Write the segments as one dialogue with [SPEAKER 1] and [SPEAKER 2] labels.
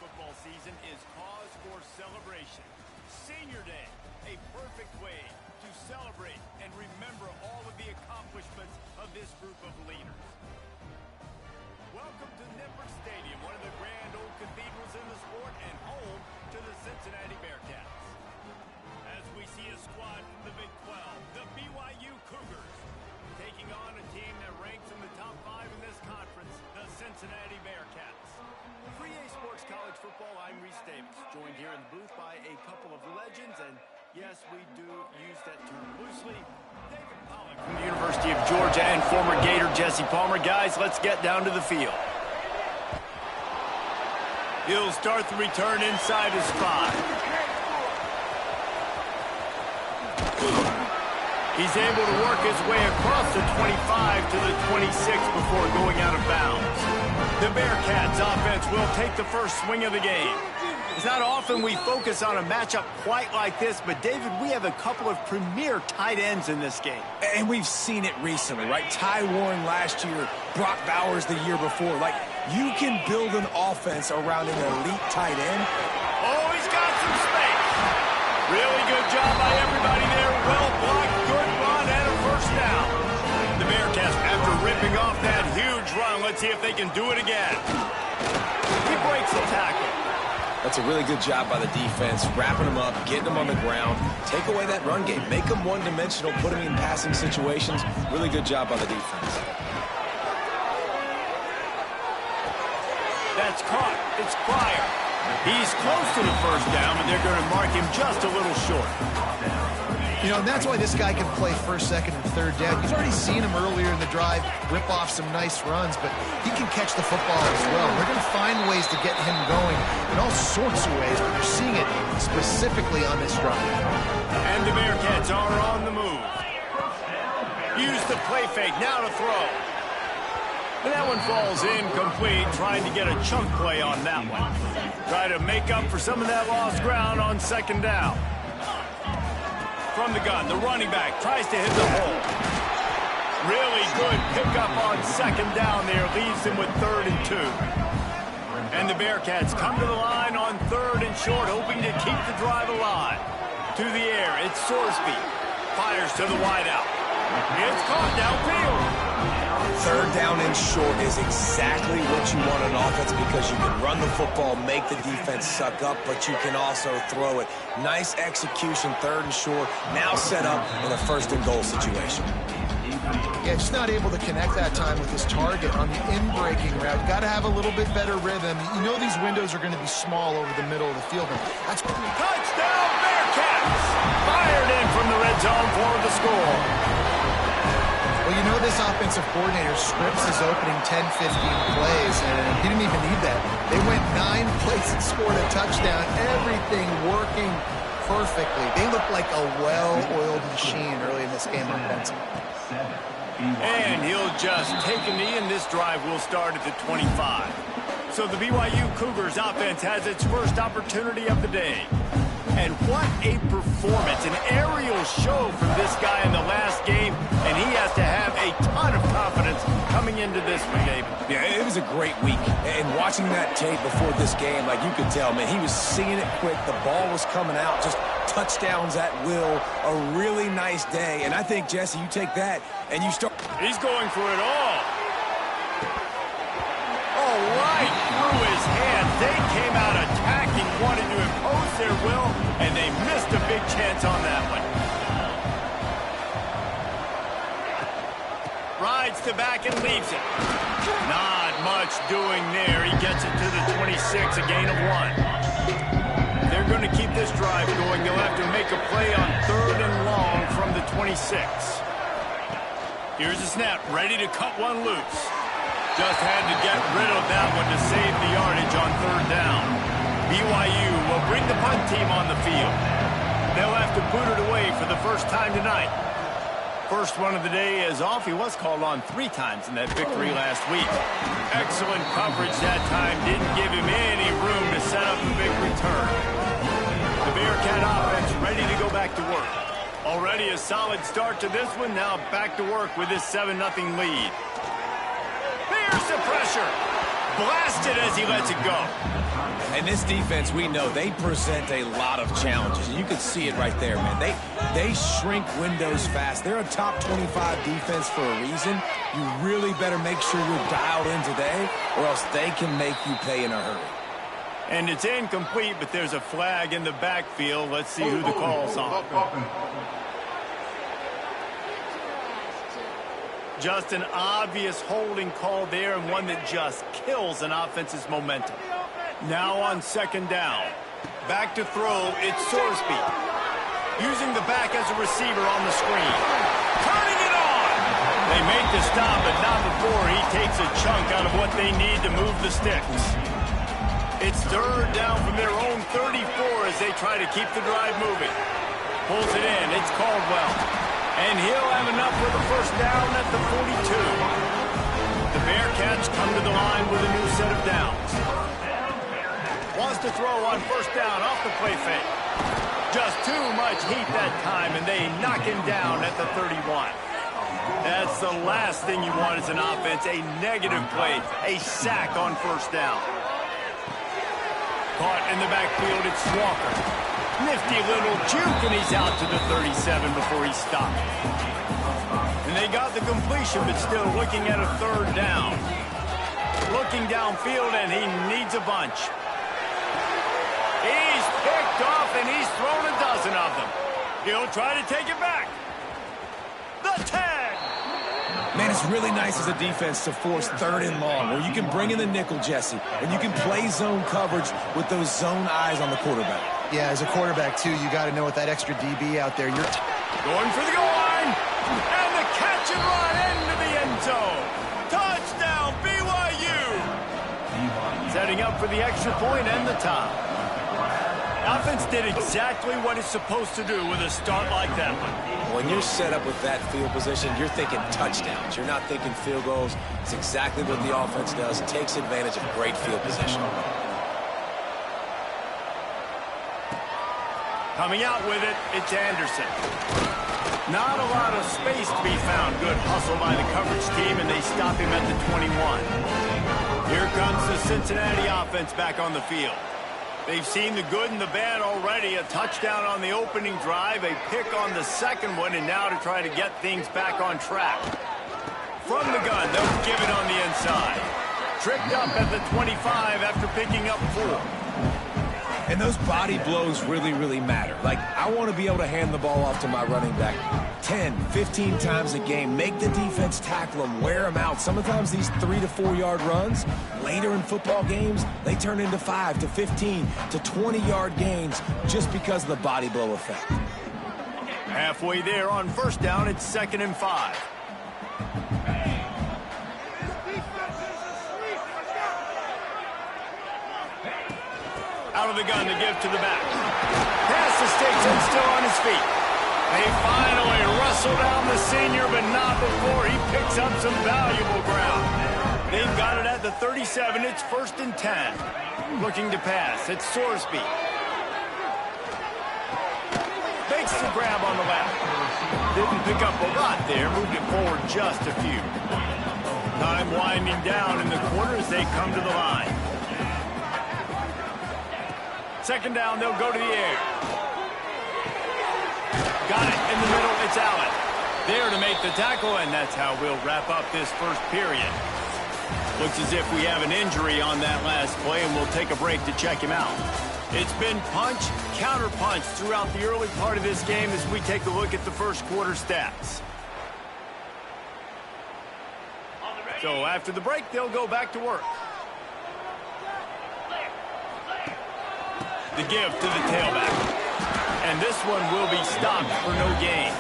[SPEAKER 1] football season is cause for celebration. Senior Day, a perfect way to celebrate and remember all of the accomplishments of this group of leaders. Welcome to Nippert Stadium, one of the grand old cathedrals in the sport and home to the Cincinnati Bearcats. As we see a squad from the Big 12, the BYU Cougars, taking on a team that ranks in the top 5 in this conference, the Cincinnati Bearcats. For EA Sports College Football, I'm Reese Davis, joined here in the booth by a couple of legends, and yes, we do use that term loosely. David Pollack from the University of Georgia and former Gator Jesse Palmer. Guys, let's get down to the field. He'll start the return inside his 5. He's able to work his way across the 25 to the 26 before going out of bounds. The Bearcats offense will take the first swing of the game. It's not often we focus on a matchup quite like this, but David, we have a couple of premier tight ends in this game.
[SPEAKER 2] And we've seen it recently, right? Ty Warren last year, Brock Bowers the year before. Like, you can build an offense around an elite tight end.
[SPEAKER 1] Oh, he's got some space. Really good job by everybody there. Well blocked, good run, and a first down. The Bearcats, after ripping off that huge run, let's see if they can do it again. He breaks the tackle.
[SPEAKER 2] That's a really good job by the defense, wrapping them up, getting them on the ground, take away that run game, make them one-dimensional, put them in passing situations. Really good job by the defense.
[SPEAKER 1] That's caught. It's Pryor. He's close to the first down, but they're going to mark him just a little short.
[SPEAKER 3] You know, and that's why this guy can play first, second, and third down. You've already seen him earlier in the drive rip off some nice runs, but he can catch the football as well. They're going to find ways to get him going in all sorts of ways, but you're seeing it specifically on this drive.
[SPEAKER 1] And the Bearcats are on the move. Use the play fake, now to throw. And that one falls incomplete, trying to get a chunk play on that one. Try to make up for some of that lost ground on second down. From the gun, the running back tries to hit the hole. Really good pickup on second down there, leaves him with 3rd and 2. And the Bearcats come to the line on 3rd and short, hoping to keep the drive alive. To the air, it's Sorsby. Fires to the wideout. It's caught downfield.
[SPEAKER 2] 3rd down and short is exactly what you want on offense because you can run the football, make the defense suck up, but you can also throw it. Nice execution, 3rd and short, now set up in a 1st and goal situation.
[SPEAKER 3] Yeah, just not able to connect that time with his target on the in-breaking route. Got to have a little bit better rhythm. You know these windows are going to be small over the middle of the field. That's
[SPEAKER 1] touchdown Bearcats! Fired in from the red zone for the score.
[SPEAKER 3] Well, you know this offensive coordinator scripts his opening 10, 15 plays, and he didn't even need that. They went 9 plays and scored a touchdown. Everything working perfectly. They look like a well-oiled machine early in this game offensively.
[SPEAKER 1] And he'll just take a knee, and this drive will start at the 25. So the BYU Cougars offense has its first opportunity of the day. And what a performance, an aerial show from this guy in the last game, and he has to have a ton of confidence coming into this one, David.
[SPEAKER 2] Yeah, it was a great week, and watching that tape before this game, like you could tell, man, he was seeing it quick, the ball was coming out, just touchdowns at will, a really nice day, and I think, Jesse, you take that, and you start...
[SPEAKER 1] He's going for it all. Oh, right through his hands. They came out attacking, wanted to impose their will, and they missed a big chance on that one. Rides to back and leaves it. Not much doing there. He gets it to the 26, a gain of 1. They're going to keep this drive going. They'll have to make a play on 3rd and long from the 26. Here's the snap, ready to cut one loose. Just had to get rid of that one to save the yardage on 3rd down. BYU will bring the punt team on the field. They'll have to boot it away for the first time tonight. First one of the day is off. He was called on 3 times in that victory last week. Excellent coverage that time. Didn't give him any room to set up a big return. The Bearcat offense ready to go back to work. Already a solid start to this one. Now back to work with this 7-0 lead. Here's the pressure. blasted as he lets it go.
[SPEAKER 2] And this defense, we know, they present a lot of challenges. You can see it right there, man. They shrink windows fast. They're a top 25 defense for a reason. You really better make sure you're dialed in today, or else they can make you pay in a hurry.
[SPEAKER 1] And it's incomplete, but there's a flag in the backfield. Let's see who the call's on. Just an obvious holding call there, and one that just kills an offense's momentum. Now on second down. Back to throw, it's Sorsby. Using the back as a receiver on the screen. Turning it on! They make the stop, but not before he takes a chunk out of what they need to move the sticks. It's third down from their own 34 as they try to keep the drive moving. Pulls it in, it's Caldwell. And he'll have enough for the first down at the 42. The Bearcats come to the line with a new set of downs. Wants to throw on first down off the play fake. Just too much heat that time, and they knock him down at the 31. That's the last thing you want as an offense, a negative play, a sack on first down. Caught in the backfield, it's Walker. Nifty little juke, and he's out to the 37 before he stopped. And they got the completion, but still looking at a third down. Looking downfield, and he needs a bunch. He's picked off, and he's thrown a dozen of them. He'll try to take it back. The tag!
[SPEAKER 2] Man, it's really nice as a defense to force third and long, where you can bring in the nickel, Jesse, and you can play zone coverage with those zone eyes on the quarterback.
[SPEAKER 3] Yeah, as a quarterback, too, you got to know with that extra DB out there. You're
[SPEAKER 1] going for the goal line, and the catch and run into the end zone. Touchdown, BYU! Setting up for the extra point and the tie. Offense did exactly what it's supposed to do with a start like that one.
[SPEAKER 2] When you're set up with that field position, you're thinking touchdowns. You're not thinking field goals. It's exactly what the offense does. It takes advantage of great field position.
[SPEAKER 1] Coming out with it, it's Anderson. Not a lot of space to be found. Good hustle by the coverage team, and they stop him at the 21. Here comes the Cincinnati offense back on the field. They've seen the good and the bad already. A touchdown on the opening drive, a pick on the second one, and now to try to get things back on track. From the gun, they'll give it on the inside. Tripped up at the 25 after picking up 4.
[SPEAKER 2] And those body blows really, really matter. Like, I want to be able to hand the ball off to my running back 10, 15 times a game. Make the defense tackle them, wear them out. Sometimes these 3 to 4 yard runs, later in football games, they turn into 5 to 15 to 20 yard gains just because of the body blow effect.
[SPEAKER 1] Halfway there on first down, it's 2nd and 5. Out of the gun to give to the back. Pass the sticks and still on his feet. They finally wrestle down the senior, but not before he picks up some valuable ground. They've got it at the 37. It's 1st and 10. Looking to pass. It's Sorsby. Makes the grab on the left. Didn't pick up a lot there. Moved it forward just a few. Time winding down in the quarter as they come to the line. 2nd down, they'll go to the air. Got it in the middle, it's Allen. There to make the tackle, and that's how we'll wrap up this first period. Looks as if we have an injury on that last play, and we'll take a break to check him out. It's been punch, counter punch throughout the early part of this game as we take a look at the first quarter stats. So after the break, they'll go back to work. The give to the tailback. And this one will be stopped for no gain.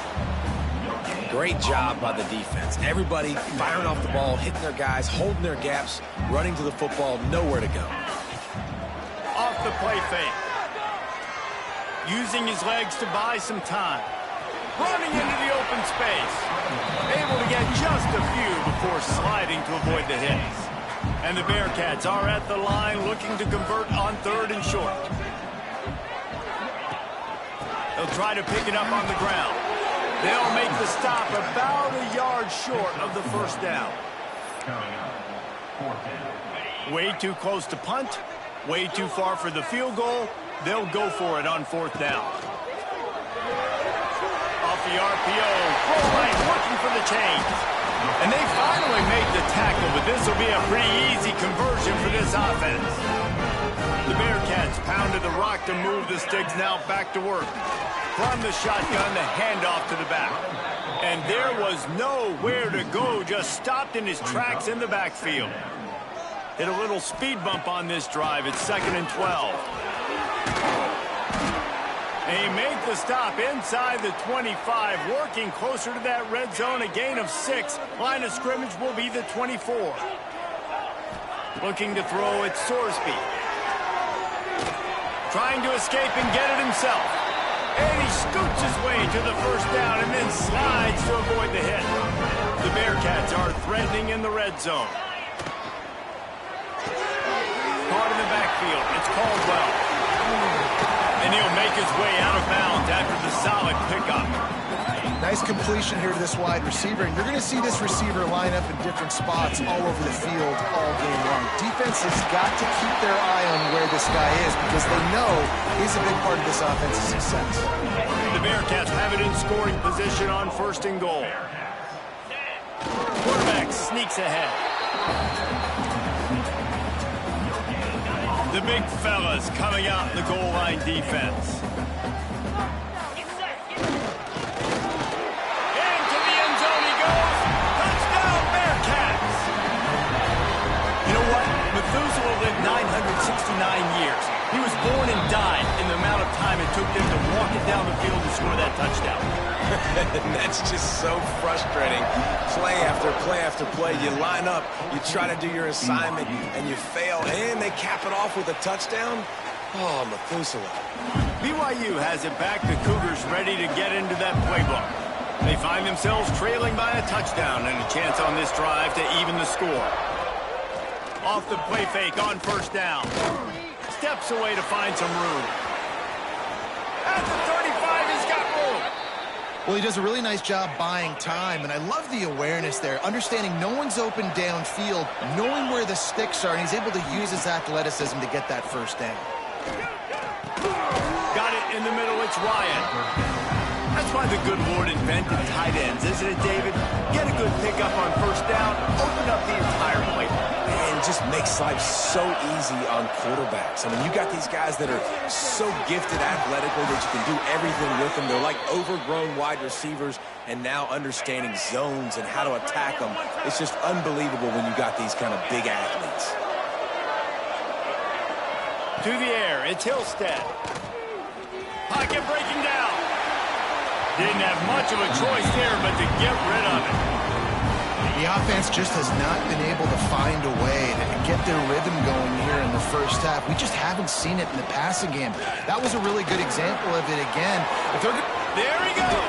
[SPEAKER 2] Great job by the defense. Everybody firing off the ball, hitting their guys, holding their gaps, running to the football, nowhere to go.
[SPEAKER 1] Off the play fake. Using his legs to buy some time. Running into the open space. Able to get just a few before sliding to avoid the hits. And the Bearcats are at the line looking to convert on 3rd and short. They'll try to pick it up on the ground. They'll make the stop about a yard short of the first down. Way too close to punt, way too far for the field goal. They'll go for it on 4th down. Off the RPO, goal line looking for the change. And they finally make the tackle, but this will be a pretty easy conversion for this offense. The Bearcats pounded the rock to move the sticks, now back to work. From the shotgun, the handoff to the back. And there was nowhere to go, just stopped in his tracks in the backfield. Hit a little speed bump on this drive. It's 2nd and 12. They make the stop inside the 25, working closer to that red zone, a gain of 6. Line of scrimmage will be the 24. Looking to throw, it's Sorsby. Trying to escape and get it himself. And he scoots his way to the 1st down and then slides to avoid the hit. The Bearcats are threatening in the red zone. Caught in the backfield. It's Caldwell. And he'll make his way out of bounds after the solid pickup.
[SPEAKER 3] Nice completion here to this wide receiver, and you're going to see this receiver line up in different spots all over the field all game long. Defense has got to keep their eye on where this guy is because they know he's a big part of this offense's success.
[SPEAKER 1] The Bearcats have it in scoring position on 1st and goal. Quarterback sneaks ahead. The big fellas coming out in the goal line defense. Into the end zone he goes. Touchdown, Bearcats! You know what? Methuselah lived 969 years. He was born and died in the amount of time it took them to walk it down the field and score that touchdown.
[SPEAKER 2] That's just so frustrating. Play after play after play. You line up, you try to do your assignment, and you fail, and they cap it off with a touchdown. Oh, Methuselah.
[SPEAKER 1] BYU has it back. The Cougars ready to get into that playbook. They find themselves trailing by a touchdown and a chance on this drive to even the score. Off the play fake on 1st down. Steps away to find some room. At the 35, he's got room.
[SPEAKER 3] Well, he does a really nice job buying time, and I love the awareness there, understanding no one's open downfield, knowing where the sticks are, and he's able to use his athleticism to get that 1st down.
[SPEAKER 1] Got it in the middle, it's Ryan. That's why the good Lord invented tight ends, isn't it, David? Get a good pickup on 1st down, open up the entire play.
[SPEAKER 2] Man, just makes life so easy on quarterbacks. I mean, you got these guys that are so gifted athletically that you can do everything with them. They're like overgrown wide receivers, and now understanding zones and how to attack them. It's just unbelievable when you got these kind of big athletes.
[SPEAKER 1] To the air, it's Hillstead. Pocket breaking down. Didn't have much of a choice there, but to get rid of it.
[SPEAKER 3] The offense just has not been able to find a way to get their rhythm going here in the 1st half. We just haven't seen it in the passing game. That was a really good example of it again.
[SPEAKER 1] There he goes.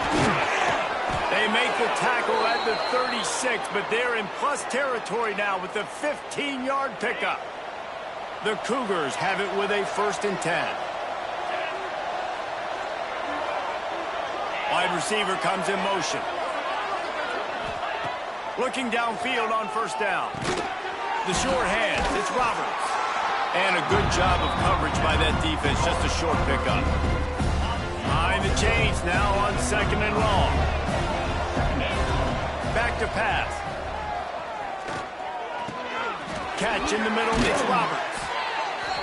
[SPEAKER 1] They make the tackle at the 36, but they're in plus territory now with the 15-yard pickup. The Cougars have it with a 1st and 10. Wide receiver comes in motion. Looking downfield on 1st down. The short hands, it's Roberts. And a good job of coverage by that defense, just a short pickup. Behind the chains now on 2nd and long. Back to pass. Catch in the middle, it's Roberts.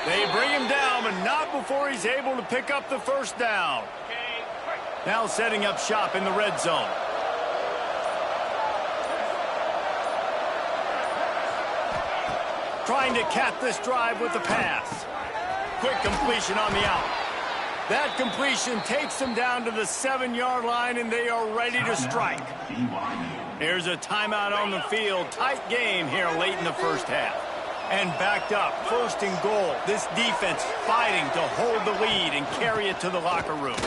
[SPEAKER 1] They bring him down, but not before he's able to pick up the 1st down. Now setting up shop in the red zone. Trying to cap this drive with the pass. Quick completion on the out. That completion takes them down to the 7-yard line, and they are ready to strike. There's a timeout on the field. Tight game here late in the 1st half. And backed up, 1st and goal. This defense fighting to hold the lead and carry it to the locker room.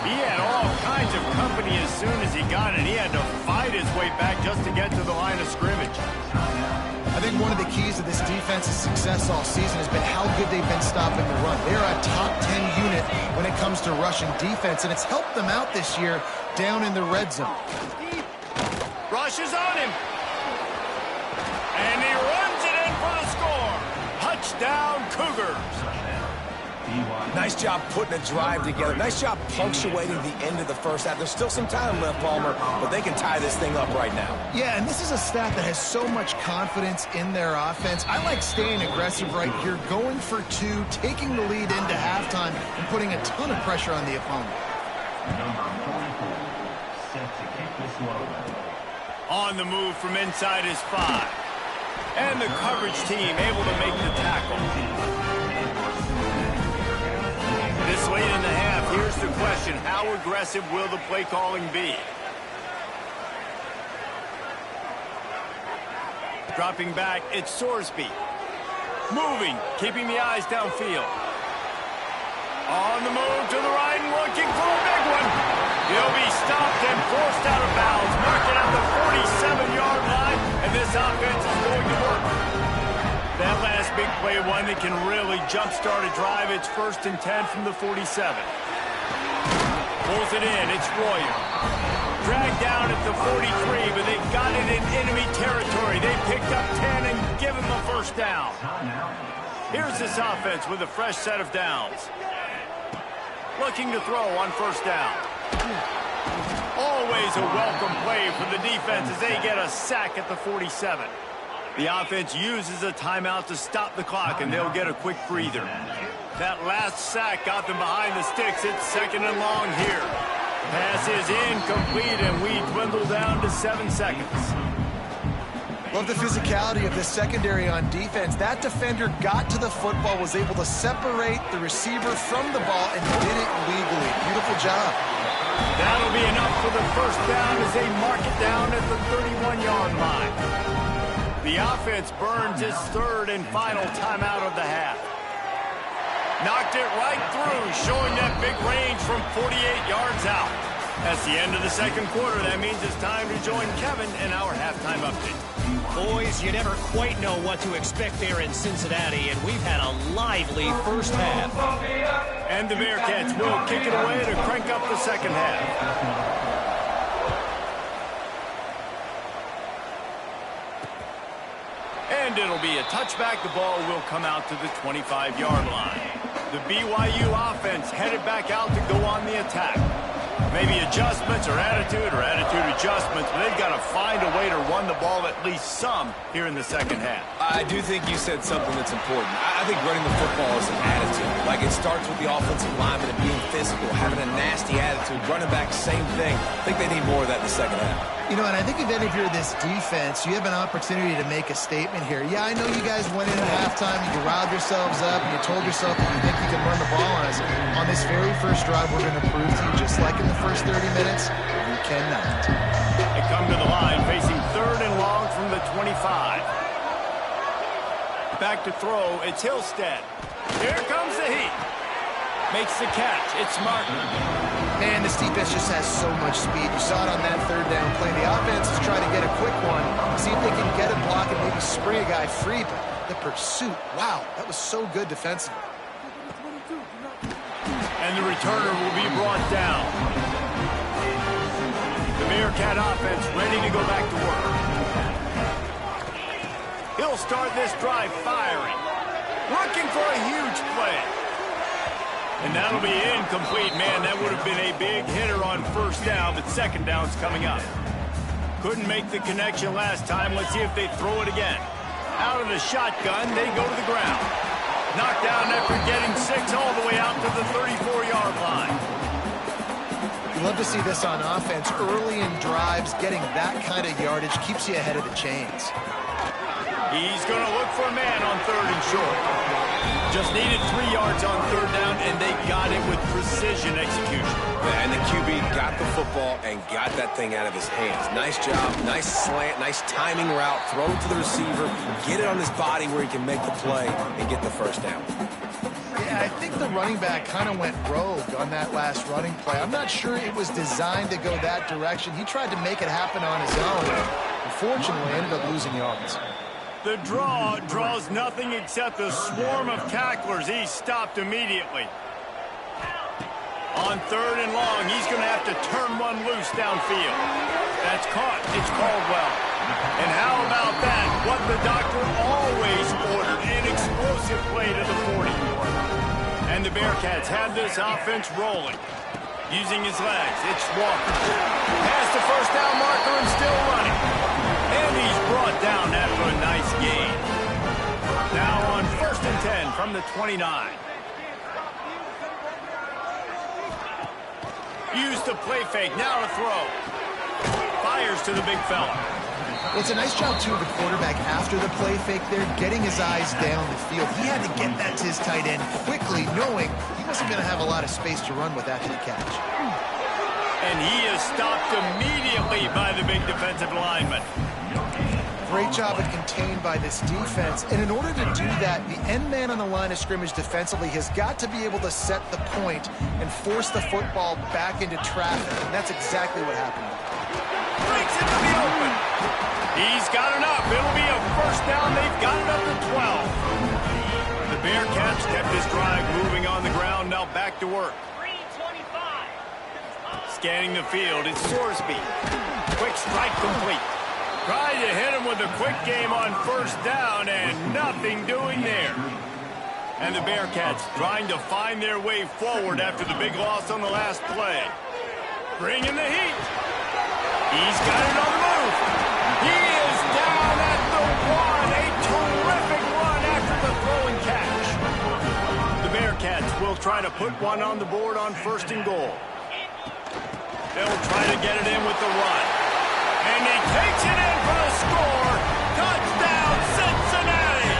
[SPEAKER 1] He had all kinds of company as soon as he got it. He had to fight his way back just to get to the line of scrimmage.
[SPEAKER 3] I think one of the keys to this defense's success all season has been how good they've been stopping the run. They're a top 10 unit when it comes to rushing defense, and it's helped them out this year down in the red zone.
[SPEAKER 1] Rush is on him. Touchdown, Cougars.
[SPEAKER 2] Nice job putting a drive together. Nice job punctuating the end of the first half. There's still some time left, Palmer, but they can tie this thing up right now.
[SPEAKER 3] Yeah, and this is a staff that has so much confidence in their offense. I like staying aggressive right here, going for two, taking the lead into halftime, and putting a ton of pressure on the opponent.
[SPEAKER 1] On the move from inside his 5. And the coverage team able to make the tackle. This late in the half, here's the question. How aggressive will the play calling be? Dropping back, it's Sorsby. Moving, keeping the eyes downfield. On the move to the right and looking for a big one. He'll be stopped and forced out of bounds, marking at the 47-yard line, and this offense is going to work. That last big play, one that can really jumpstart a drive. It's 1st and 10 from the 47. Pulls it in. It's Royer. Dragged down at the 43, but they got it in enemy territory. They picked up 10 and give him a first down. Here's this offense with a fresh set of downs. Looking to throw on first down. Always a welcome play for the defense as they get a sack at the 47. The offense uses a timeout to stop the clock, and they'll get a quick breather. That last sack got them behind the sticks. It's 2nd and long here. Pass is incomplete, and we dwindle down to 7 seconds.
[SPEAKER 3] Love the physicality of this secondary on defense. That defender got to the football, was able to separate the receiver from the ball, and did it legally. Beautiful job.
[SPEAKER 1] That'll be enough for the first down as they mark it down at the 31-yard line. The offense burns its 3rd and final timeout of the half. Knocked it right through, showing that big range from 48 yards out. That's the end of the 2nd quarter. That means it's time to join Kevin in our halftime update.
[SPEAKER 4] Boys, you never quite know what to expect there in Cincinnati, and we've had a lively first half.
[SPEAKER 1] And the Bearcats will kick it away to crank up the 2nd half. And it'll be a touchback. The ball will come out to the 25-yard line. The BYU offense headed back out to go on the attack. Maybe adjustments or attitude adjustments, but they've got to find a way to run the ball at least some here in the 2nd half.
[SPEAKER 2] I do think you said something that's important. I think running the football is an attitude. Like, it starts with the offensive lineman and being physical, having a nasty attitude. Running back, same thing. I think they need more of that in the 2nd half.
[SPEAKER 3] You know, and I think if any of you are this defense, you have an opportunity to make a statement here. Yeah, I know you guys went in at halftime, you riled yourselves up, and you told yourself that you think you can run the ball on us. On this very first drive, we're going to prove to you, just like in the first 30 minutes, you cannot.
[SPEAKER 1] They come to the line, facing 3rd and long from the 25. Back to throw, it's Hillstead. Here comes the heat. Makes the catch, it's Martin.
[SPEAKER 3] Man, this defense just has so much speed. You saw it on that 3rd down play. The offense is trying to get a quick one, see if they can get a block and maybe spring a guy free, but the pursuit, wow, that was so good defensively.
[SPEAKER 1] And the returner will be brought down. The Bearcat offense ready to go back to work. He'll start this drive firing. Looking for a huge play. And that'll be incomplete. Man, that would have been a big hitter on first down, but 2nd down's coming up. Couldn't make the connection last time. Let's see if they throw it again. Out of the shotgun, they go to the ground. Knocked down after getting 6 all the way out to the 34-yard line.
[SPEAKER 3] You love to see this on offense. Early in drives, getting that kind of yardage keeps you ahead of the chains.
[SPEAKER 1] He's going to look for a man on 3rd and short. Just needed 3 yards on 3rd down, and they got it with precision execution.
[SPEAKER 2] And the QB got the football and got that thing out of his hands. Nice job, nice slant, nice timing route. Throw it to the receiver, get it on his body where he can make the play and get the first down.
[SPEAKER 3] Yeah, I think the running back kind of went rogue on that last running play. I'm not sure it was designed to go that direction. He tried to make it happen on his own. Unfortunately, ended up losing yards.
[SPEAKER 1] The draw draws nothing except a swarm of tacklers. He's stopped immediately. On 3rd and long, he's going to have to turn one loose downfield. That's caught. It's Caldwell. And how about that? What the doctor always ordered, an explosive the Bearcats have this offense rolling. Using his legs, it's Walker. Past the first down marker and still running. And he's brought down after a nice gain. Now on 1st and 10 from the 29. Used the play fake, now to throw. Fires to the big fella.
[SPEAKER 3] Well, it's a nice job, too, of the quarterback after the play fake there, getting his eyes down the field. He had to get that to his tight end quickly, knowing he wasn't going to have a lot of space to run with after the catch.
[SPEAKER 1] And he is stopped immediately by the big defensive lineman.
[SPEAKER 3] Great job of contained by this defense. And in order to do that, the end man on the line of scrimmage defensively has got to be able to set the point and force the football back into traffic. And that's exactly what happened.
[SPEAKER 1] Breaks into the open. He's got enough. It'll be a first down. They've got it up to 12. The Bearcats kept this drive moving on the ground. Now back to work. Scanning the field, it's Sorsby. Quick strike complete. Trying to hit him with a quick game on first down, and nothing doing there. And the Bearcats trying to find their way forward after the big loss on the last play. Bringing the heat. He's got it on the move. He is down at the 1. A terrific run after the throw and catch. The Bearcats will try to put one on the board on 1st and goal. They'll try to get it in with the run. And he takes it in for the score. Touchdown, Cincinnati!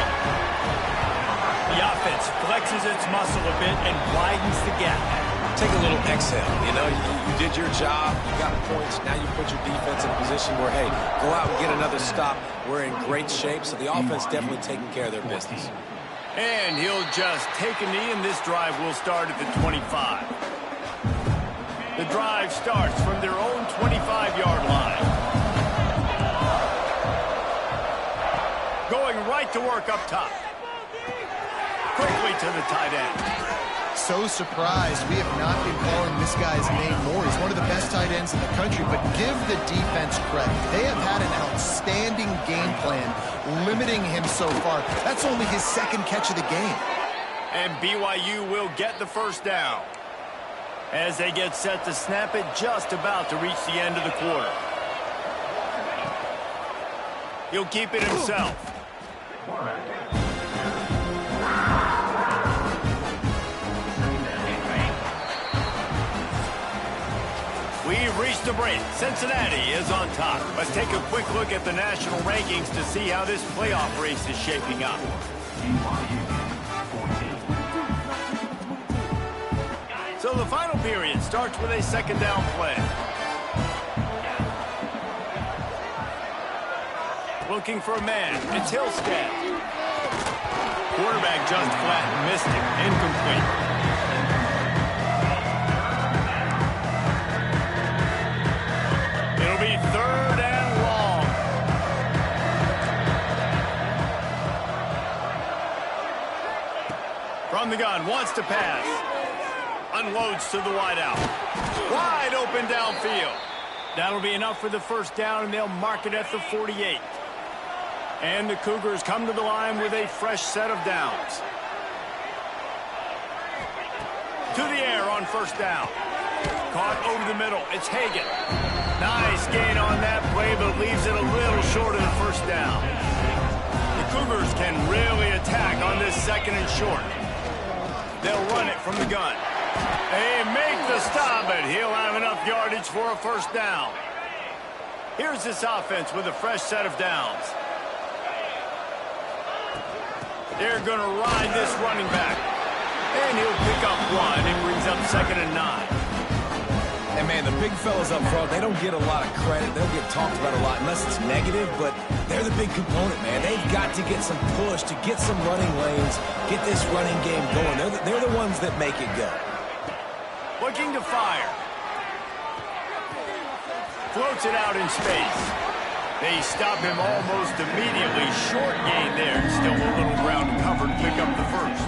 [SPEAKER 1] The offense flexes its muscle a bit and widens the gap.
[SPEAKER 2] Take a little exhale. You know, you did your job. You got points. Now you put your defense in a position where, hey, go out and get another stop. We're in great shape, so the offense definitely taking care of their business.
[SPEAKER 1] And he'll just take a knee, and this drive will start at the 25. The drive starts from their own 25-yard line. Going right to work up top. Quickly to the tight end.
[SPEAKER 3] So surprised we have not been calling this guy's name more. He's one of the best tight ends in the country, but give the defense credit. They have had an outstanding game plan, limiting him so far. That's only his 2nd catch of the game.
[SPEAKER 1] And BYU will get the first down. As they get set to snap it, just about to reach the end of the quarter. He'll keep it himself. We've reached the break. Cincinnati is on top. Let's take a quick look at the national rankings to see how this playoff race is shaping up. So the final period starts with a 2nd down play. Looking for a man. It's Hillstead. Quarterback just flat missed it. Incomplete. It'll be 3rd and long. From the gun, wants to pass. Unloads to the wideout. Wide open downfield. That'll be enough for the first down, and they'll mark it at the 48. And the Cougars come to the line with a fresh set of downs. To the air on first down. Caught over the middle. It's Hagan. Nice gain on that play, but leaves it a little short of the first down. The Cougars can really attack on this 2nd and short. They'll run it from the gun. They make the stop, but he'll have enough yardage for a first down. Here's this offense with a fresh set of downs. They're going to ride this running back. And he'll pick up 1 and brings up 2nd and 9.
[SPEAKER 2] And, man, the big fellas up front, they don't get a lot of credit. They don't get talked about a lot unless it's negative, but they're the big component, man. They've got to get some push, to get some running lanes, get this running game going. They're the ones that make it go.
[SPEAKER 1] Looking to fire. Floats it out in space. They stop him almost immediately. Short gain there. Still a little ground covered. Pick up the first.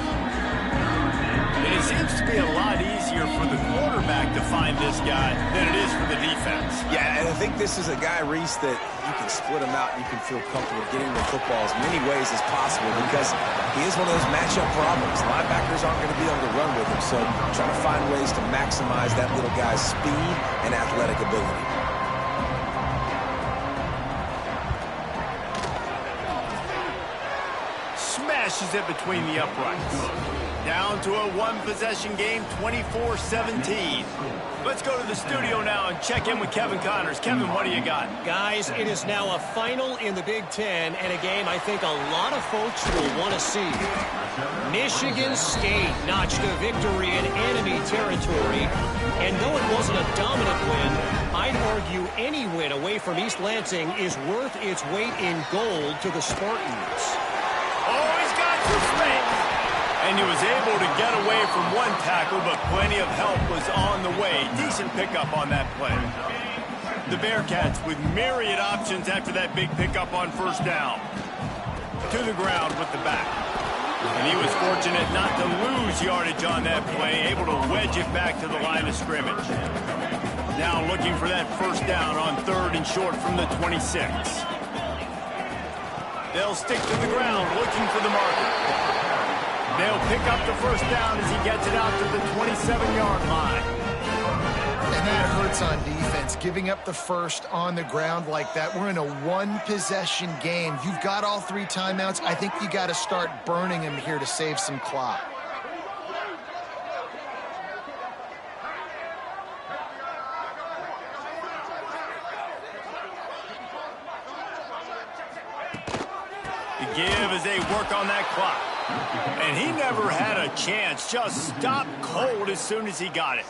[SPEAKER 1] And it seems to be a lot easier easier for the quarterback to find this guy than it is for the defense.
[SPEAKER 2] Yeah, and I think this is a guy, Reese, that you can split him out and you can feel comfortable getting the football as many ways as possible because he is one of those matchup problems. Linebackers aren't going to be able to run with him, so trying to find ways to maximize that little guy's speed and athletic ability.
[SPEAKER 1] Smashes it between the uprights. Down to a one-possession game, 24-17. Let's go to the studio now and check in with Kevin Connors. Kevin, what do you got?
[SPEAKER 4] Guys, it is now a final in the Big Ten and a game I think a lot of folks will want to see. Michigan State notched a victory in enemy territory, and though it wasn't a dominant win, I'd argue any win away from East Lansing is worth its weight in gold to the Spartans.
[SPEAKER 1] Oh, he's got some space. And he was able to get away from one tackle, but plenty of help was on the way. Decent pickup on that play. The Bearcats with myriad options after that big pickup on first down. To the ground with the back. And he was fortunate not to lose yardage on that play, able to wedge it back to the line of scrimmage. Now looking for that first down on 3rd and short from the 26. They'll stick to the ground looking for the marker. They'll pick up the first down as he gets it out to the 27-yard line.
[SPEAKER 3] And that hurts on defense, giving up the first on the ground like that. We're in a one-possession game. You've got all 3 timeouts. I think you got to start burning them here to save some clock.
[SPEAKER 1] The give as they work on that clock. And he never had a chance. Just stopped cold as soon as he got it.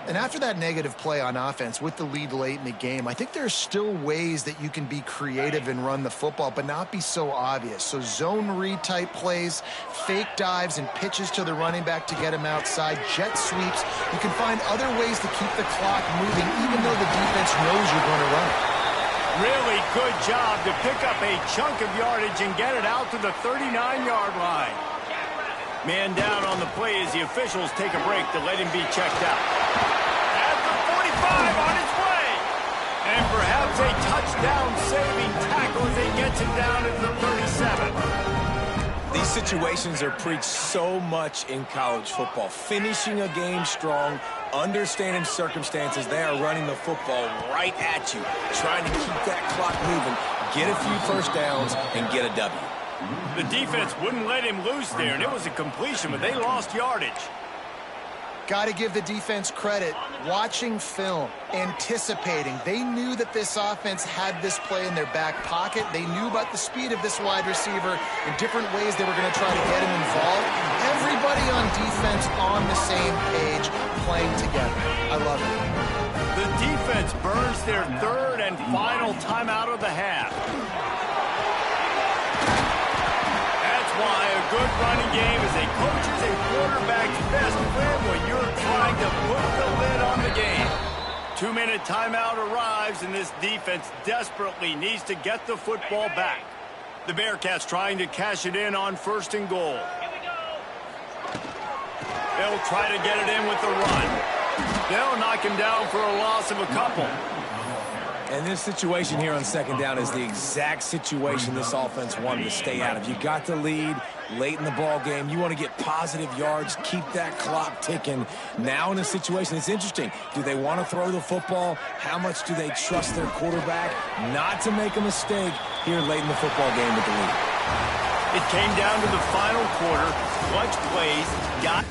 [SPEAKER 3] And after that negative play on offense with the lead late in the game, I think there's still ways that you can be creative and run the football, but not be so obvious. So zone read type plays, fake dives and pitches to the running back to get him outside, jet sweeps. You can find other ways to keep the clock moving even though the defense knows you're going to run it.
[SPEAKER 1] Really good job to pick up a chunk of yardage and get it out to the 39-yard line. Man down on the play as the officials take a break to let him be checked out. At the 45 on his way. And perhaps a touchdown-saving tackle as he gets him down at the 37.
[SPEAKER 2] These situations are preached so much in college football. Finishing a game strong, understanding circumstances. They are running the football right at you, trying to keep that clock moving, get a few first downs, and get a W.
[SPEAKER 1] The defense wouldn't let him loose there, and it was a completion, but they lost yardage.
[SPEAKER 3] Got to give the defense credit. Watching film, anticipating. They knew that this offense had this play in their back pocket. They knew about the speed of this wide receiver and different ways they were going to try to get him involved. Everybody on defense on the same page, playing together. I love it.
[SPEAKER 1] The defense burns their 3rd and final timeout of the half. Why a good running game is a coach's and quarterback's best friend when you're trying to put the lid on the game. 2-minute timeout arrives, and this defense desperately needs to get the football back. The Bearcats trying to cash it in on 1st and goal. They'll try to get it in with the run. They'll knock him down for a loss of a couple.
[SPEAKER 2] And this situation here on 2nd down is the exact situation this offense wanted to stay out of. You got the lead late in the ball game. You want to get positive yards, keep that clock ticking. Now in a situation, it's interesting. Do they want to throw the football? How much do they trust their quarterback not to make a mistake here late in the football game with the lead?
[SPEAKER 1] It came down to the final quarter. Clutch plays got